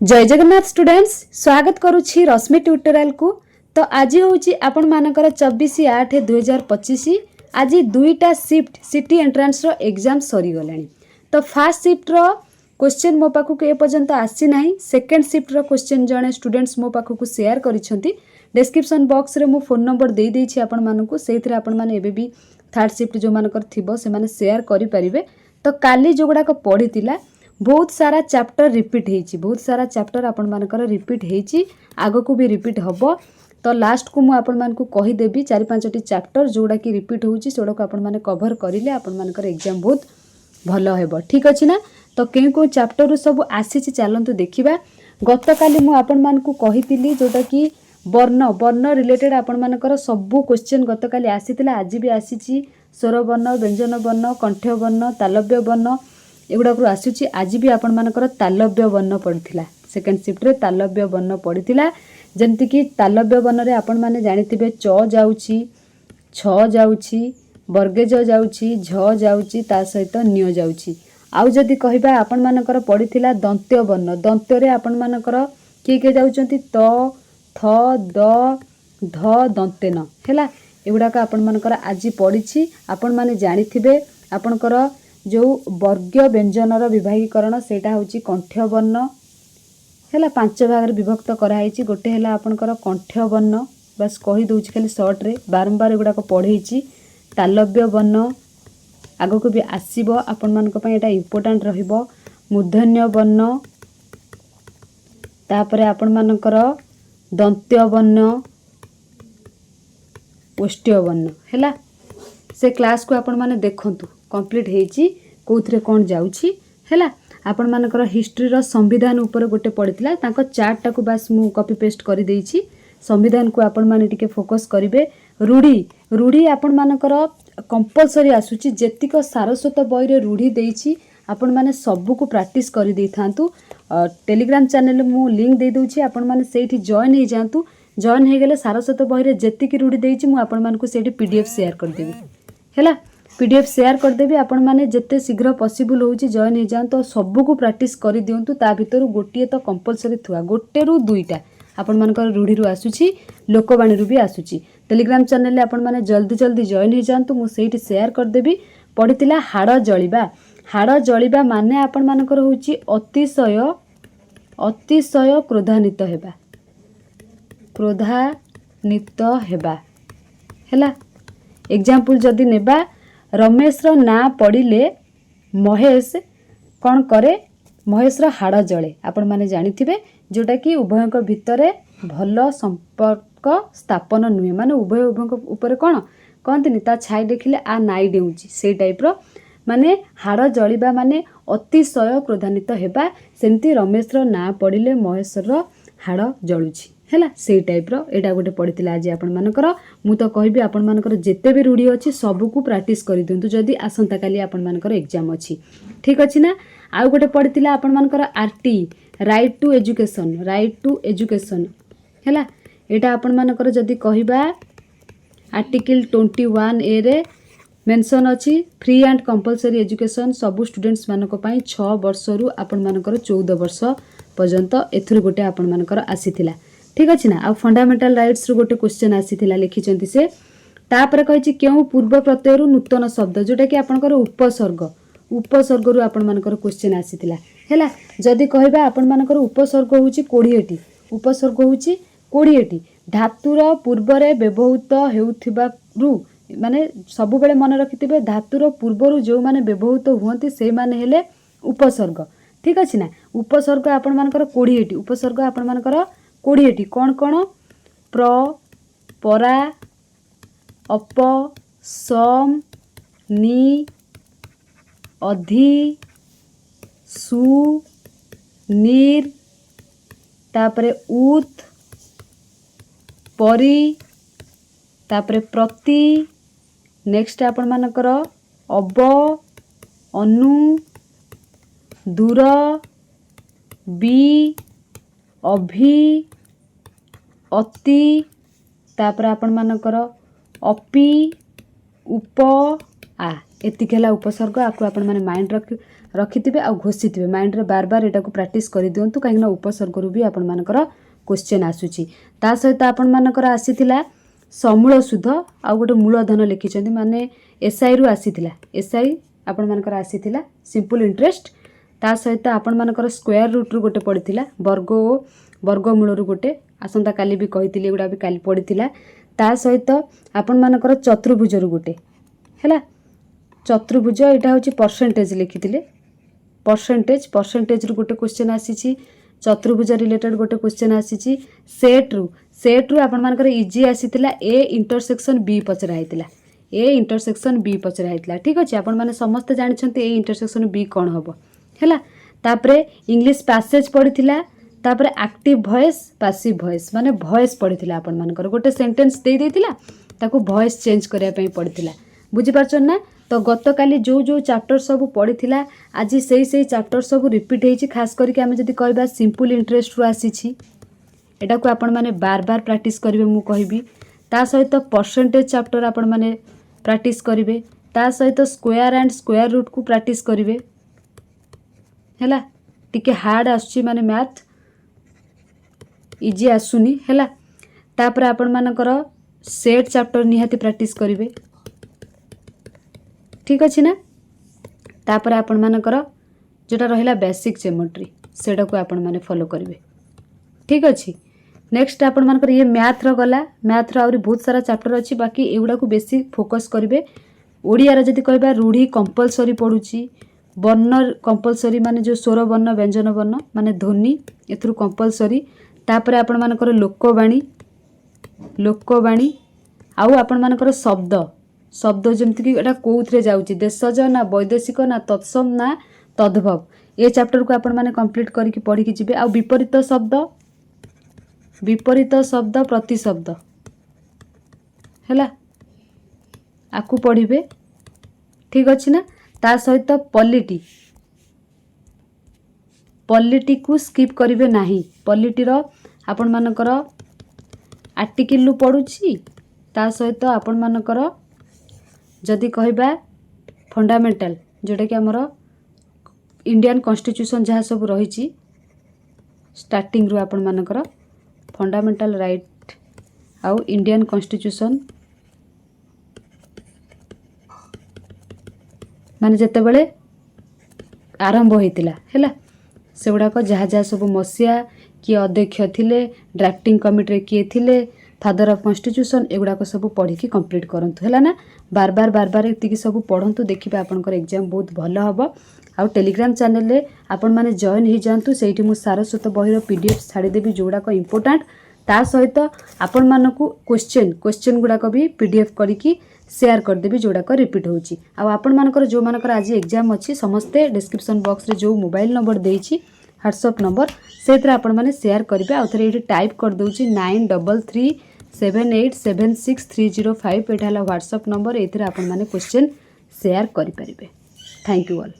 जय जगन्नाथ स्टूडेंट्स स्वागत करुछि रश्मि ट्यूटोरियल को। तो आज हूँ आपण मानकर 24/8/2025 आज दुईटा शिफ्ट सिटी एंट्रांस रो एग्जाम सरी गलानी। तो फर्स्ट शिफ्ट रो क्वेश्चन मो पाखु ए पर्यंत आसी नाही। सेकंड शिफ्ट रो क्वेश्चन जणे स्टूडेंट्स मो पाखु शेयर करिसेंती। डिस्क्रिप्शन बॉक्स रे मो फोन नंबर दे देछि आपण मानकु सेथिरे आपण माने एबे भी थर्ड शिफ्ट जो मानकर थिबो से माने शेयर करि परिबे। तो काली जो गुडा को पढितिला बहुत सारा चैप्टर रिपीट होती बहुत सारा चैप्टर आपण मानकर रिपीट होती आग को भी रिपीट हम। तो लास्ट को मुझे आपण मानकु कहीदेवी 4-5टी चैप्टर जोड़ा कि रिपीट होची सेडा को आपण माने कवर करिले आपण मानकर एग्जाम बहुत भलो हेबो। ठीक अछि ना। तो केउ चैप्टर सब आसी चलंतु देखिबा। गतकाली मु आपण मानकु कहितिली जोटा कि वर्ण रिलेटेड आपण मानकर सबु क्वेश्चन गतकाली आसीतिला आज भी आसीची। स्वर वर्ण, व्यंजन वर्ण, कंठ वर्ण, तालव्य वर्ण एगुड़ा आसूची। आज भी आपण मानकर तालव्य वर्ण पड़ता सेकेंड शिफ्ट रे तालव्य वर्ण पड़ता जमती कि तालव्य वर्ण रे आपण माने जानिथिबे च जाउची, छ जाउची, वर्गेज जाउची, झ जाउची, ता सहित न्य जाउची। आउ जदी कहिबा आपण मानकर पड़िथिला दंत्य वर्ण। दंत्य रे आपण मानकर के जाउचंती त, थ, द, ध दंतेन हैला एगुड़ा आपण मानकर आज पड़िछि। आपण माने जानिथिबे आपणकर जो वर्ग व्यंजन विभागीकरण सेटा होची कंठ वर्ण हैला 5 भाग विभक्त कराई। गोटे हैला आपणकर कंठ वर्ण बस कही दउछि खाली शॉर्ट रे बारंबार एगुड़ा को पढ़ेछि। तालव्य वर्ण आगो को भी आसीबो आपण मानक पय एटा इंपोर्टेंट रहिबो। मूर्धन्य वर्ण तापरे आपण मानकर दंत्य वर्ण, ओष्ठ्य वर्ण हैला। से क्लास को आपण माने देखंतु कंप्लीट हेची कोथरे कोन जाउची हैला। आपण मानकर हिस्ट्री रो संविधान ऊपर गोटे पड़ितला तांको चार्ट टाको बस मु कॉपी पेस्ट करि देइची। संविधान को आपण माने टिके फोकस करिवे। रूढ़ी आपण मानकर कंपलसरी आसुची जेतिक सारस्वत बय रे रूढ़ी देइची आपण माने सबु को प्रैक्टिस करि देथांतु। टेलीग्राम चैनल मु लिंक दे दोछि आपण माने सेठी जॉइन हे जांतु। जॉइन हे गेले सारस्वत बय रे जेतिक रूढ़ी देइची मु आपण मानकु सेठी पीडीएफ शेयर कर देबी हैला। पीडीएफ शेयर कर देबी आपण माने जत्ते शीघ्र पॉसिबल होउची जॉइन हे जान। तो सबु को प्रैक्टिस करि दियंतु। ता भितर गोटिए तो कंपलसरी थुआ गोटे रु दुईटा आपण मानकर रूढ़ी रु आसुची लोकवाणी रु भी आसुची। टेलीग्राम चैनल ले आपण माने जल्दी जॉइन हे जांतु। मु सेठी शेयर कर देबी। पड़ितिला हाड़ जळिबा माने आपण मानकर होउची अतिशय क्रोधान्वित हेबा हैला। एग्जांपल जदी नेबा रमेश रो ना पड़िले महेश कौन करे महेश रो हाड़ जळे। आपण माने जानिथिबे जोटा कि उभयक भितरे भल संपर्क स्थापन नुहे माने उभय ऊपर कौन कहंतिनी ता छाई देखिले आ नाई देउची से टाइप रो माने हाड़ जळिबा माने अतिशय क्रोधान्वित हेबा। सेमती रमेश रो ना पड़िले महेश रो हाड़ जळुची हैला से टाइप रो एटा गोटे पड़ितिला आज आपण मानकर। मु तो कहबी आपण मानकर जेते भी रूढ़ी अछि सब को प्रैक्टिस करि दियंतु जदी आसंता काली आपण मानकर एग्जाम अछि। ठीक अछि ना। आ गोटे पड़ितिला आपण मानकर आरटी राइट टू एजुकेशन हैला। एटा आपण मानकर जदी कहिबा आर्टिकल 21 ए रे मेंशन अछि फ्री एंड कंपलसरी एजुकेशन सब स्टूडेंट्स मानक पई 6 वर्ष रु आपण मानकर 14 वर्ष पर्यंत एथुर गोटे आपण मानकर आसीथिला। ठीक अछि ना। आ फंडामेंटल राइट्स रु गोटे क्वेश्चन आसीथिला लिखिचंती से तापर कहिछि केउ पूर्व प्रत्यय रु नूतन शब्द जोटा कि आपनकर उपसर्ग रु आपण मानकर क्वेश्चन आसीथिला हैला। जदी कहिबा आपण मानकर उपसर्ग होउची 20टी उपसर्ग होउची 20टी धातुर पूर्व रे व्यवहृत हेउथिबा रु माने सब बेले मन रखिथिबे धातुर पूर्व रु जो माने व्यवहृत हुअंती से माने हेले उपसर्ग। ठीक अछि ना। उपसर्ग आपण मानकर 20टी उपसर्ग आपण मानकर 20टी कौन प्र, परा, अप, सम, नि, अधि, सु, निर तापरे उत, परि तापरे प्रति नेक्स्ट आपण मानकर अब, अनु, दूर, बी, अभि, अति तापर आपण मानकर अपि, उप, आ एतिक है उपसर्ग। आपको आपण माने माइंड रखिथिबे आ घोषिथिबे माइंड रे बार बार एटा को प्रैक्टिस करि दियंतु काहे ना उपसर्ग रु भी आपण मानकर क्वेश्चन आसुची ता सहित आपण मानकर आसीथिला समूल सुध आ गोटे मूलधन लिखिछन्ती माने एसआई रु आसीथिला एसआई आपण मानकर आसीथिला सिंपल इंटरेस्ट ता सहित आपण मानकर स्क्वायर रूट रु गोटे पड़िथिला वर्गमूल रु गोटे आसंता काली भी कहिथिले एगुडा भी काली पड़िथिला ता सहित आपण मानकर चतुर्भुज रु गोटे हैला चतुर्भुज एटा होची परसेंटेज लिखिथिले परसेंटेज रु गोटे क्वेश्चन आसीची चतुर्भुज रिलेटेड गोटे क्वेश्चन आसीची सेट रु आपण मानकर इजी आसीथिला ए इंटरसेक्शन बी पचरा आइतिला ए इंटरसेक्शन बी पचरा आइतिला ठीक अछि आपण माने समस्त जानिछन्ते ए इंटरसेक्शन बी कोन हबो हैला तापरे इंग्लिश पैसेज पढिथिला तापरे एक्टिव वॉइस पैसिव वॉइस माने वॉइस पढिथिला आपण मानकर गोटे सेंटेंस दे देथिला ताको वॉइस चेंज करिया पई पढिथिला बुझि पारछन ना तो गतकाली जो चैप्टर सब पढ़ी आज से चैप्टर सब रिपीट होती खास करके आम जब कहवा सिंपल इंटरेस्ट रु आसी एटा को आपण माने बार बार प्रैक्टिस करेंगे मु कहबी ता सहित परसेंटेज चैप्टर आपण माने प्रैक्टिस करेंगे ता सहित स्क्वायर एंड स्क्वायर रूट को प्रैक्टिस करेंगे हैला टिके हार्ड आसुची माने मैथ इजी आसुनी हैला तापर आपण मानकर सेट चैप्टर निहाती प्रैक्टिस करेंगे ठीक अच्छे ना तापर आपण मानकर जोटा रहिला बेसिक ज्योमेट्री सेटा को आपण माने फॉलो करेंगे ठीक अच्छे नेक्स्ट आपण मानकर ये मैथ रो गला मैथ रो आउरी बहुत सारा चैप्टर अच्छी बाकी एगुडा को बेसी फोकस करेंगे ओडिया रे जदी कहबा रूढ़ी कंपलसरी पडुची वर्ण कंपलसरी माने जो स्वर वर्ण व्यंजन वर्ण माने ध्वनि एथुरु कंपलसरी तापर आपण मानकर लोकवाणी आउ आपण मानकर शब्द जमती कि एटा कोउथरे जाउची देशज ना वैदेशिक ना तत्सम ना तद्भव ए चैप्टर को आपण माने कंप्लीट करके पढ़ी कि जिबे आ विपरीत शब्द प्रतिशब्द हैला आकु पढ़िबे ठीक अछि ना ता सहित पॉलिटी को स्किप करिवे नाही पॉलिटी रो आपण मानकर आर्टिकल पढुची ता सहित आपण मानकर जदि कहबा फंडामेंटल जोटा कि आमर इंडियन कॉन्स्टिट्यूशन जहाँ सब रही स्टार्टिंग रु आपण मानकर फंडामेंटल राइट आउ इंडियन कॉन्स्टिट्यूशन माने जते बेले आरंभ होइतिला हैला से गुड़ाक जहाँ जहाँ सब मसीहा किए अध्यक्ष थिले ड्राफ्टिंग कमिटी रे किए थिले फादर ऑफ कॉन्स्टिट्यूशन एगुड़ाक सब पढ़ी कंप्लीट करंतु हैला ना बार बार एतिकी सब पढ़ंतु देखिबे आपनकर एग्जाम बहुत भल हबो आ टेलीग्राम चैनल रे आपण माने जॉइन हो जांतु सेठी मु सारस्वत बहिर पीडीएफ छाड़ी देबी जोड़ाक इंपोर्टेंट ता सहित आपण मानकु क्वेश्चन गुड़ाक भी पीडीएफ करिकी शेयर कर देबी जोड़ाक रिपीट होची आ आपण मानकर जो मानकर आज एग्जाम अछि समस्ते डिस्क्रिप्शन बॉक्स रे जो मोबाइल नंबर देइछि व्हाट्सएप नंबर सेतरा आपण माने शेयर करिवे आ थरे एठी टाइप कर दोछि 9337876305 एटा हला व्हाट्सएप नंबर एथिरे आपण माने क्वेश्चन शेयर करि परिबे थैंक यू ऑल।